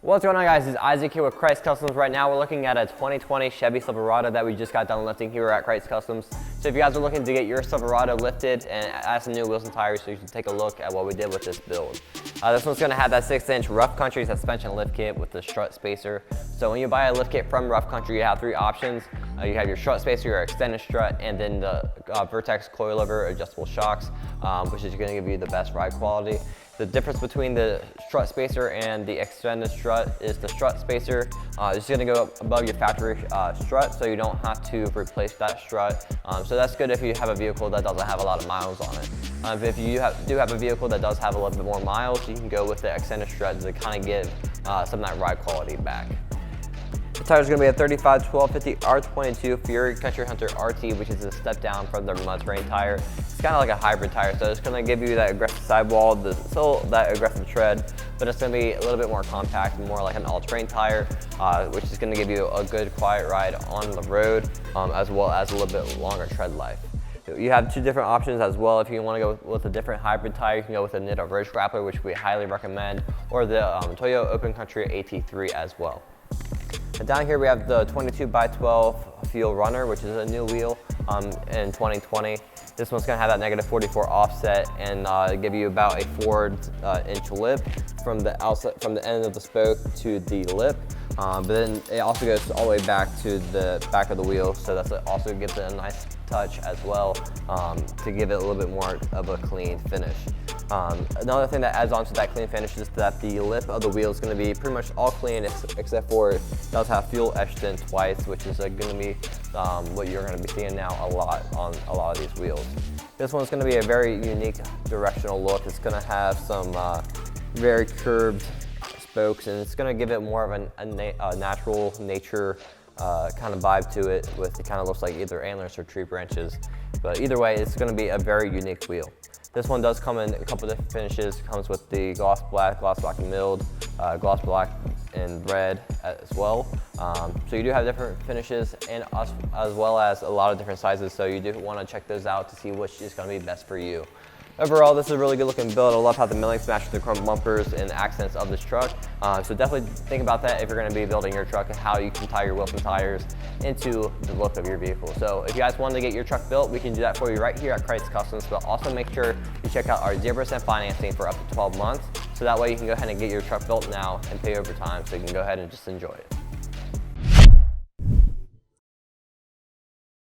What's going on, guys? It's Isaac here with Krietz Customs. Right now we're looking at a 2020 Chevy Silverado that we just got done lifting here at Krietz Customs. So if you guys are looking to get your Silverado lifted and add some new wheels and tires, so you should take a look at what we did with this build. This one's going to have that 6-inch Rough Country suspension lift kit with the strut spacer. So when you buy a lift kit from Rough Country, you have three options. You have your strut spacer, your extended strut, and then the Vertex coilover adjustable shocks, which is going to give you the best ride quality. The difference between the strut spacer and the extended strut is the strut spacer is just going to go above your factory strut, so you don't have to replace that strut. So that's good if you have a vehicle that doesn't have a lot of miles on it. If you do have a vehicle that does have a little bit more miles, you can go with the extended strut to kind of give some of that ride quality back. The tire is going to be a 35 1250 R22 Fury Country Hunter RT, which is a step down from the mud terrain tire. It's kind of like a hybrid tire, so it's going to give you that aggressive sidewall, still that aggressive tread, but it's going to be a little bit more compact, more like an all-terrain tire, which is going to give you a good quiet ride on the road, as well as a little bit longer tread life. You have two different options as well. If you want to go with a different hybrid tire, you can go with the Nitto Road Grappler, which we highly recommend, or the Toyo Open Country AT3 as well. And down here we have the 22x12 Fuel Runner, which is a new wheel in 2020. This one's going to have that -44 offset and give you about a 4-inch lip from the end of the spoke to the lip. But then it also goes all the way back to the back of the wheel, so that also gives it a nice touch as well to give it a little bit more of a clean finish. Another thing that adds on to that clean finish is that the lip of the wheel is going to be pretty much all clean, except for it does have fuel etched in twice, which is going to be what you're going to be seeing now a lot on a lot of these wheels. This one's going to be a very unique directional look. It's going to have some very curved spokes, and it's going to give it more of a natural nature kind of vibe to it, with it kind of looks like either antlers or tree branches. But either way, it's going to be a very unique wheel. This one does come in a couple different finishes. It comes with the gloss black and milled, gloss black and red as well. So you do have different finishes, and as well as a lot of different sizes, so you do want to check those out to see which is going to be best for you. Overall, this is a really good looking build. I love how the milling smashed the chrome bumpers and accents of this truck. So definitely think about that if you're going to be building your truck and how you can tie your wheels and tires into the look of your vehicle. So if you guys want to get your truck built, we can do that for you right here at Krietz Customs. But also make sure you check out our 0% financing for up to 12 months. So that way you can go ahead and get your truck built now and pay over time, so you can go ahead and just enjoy it.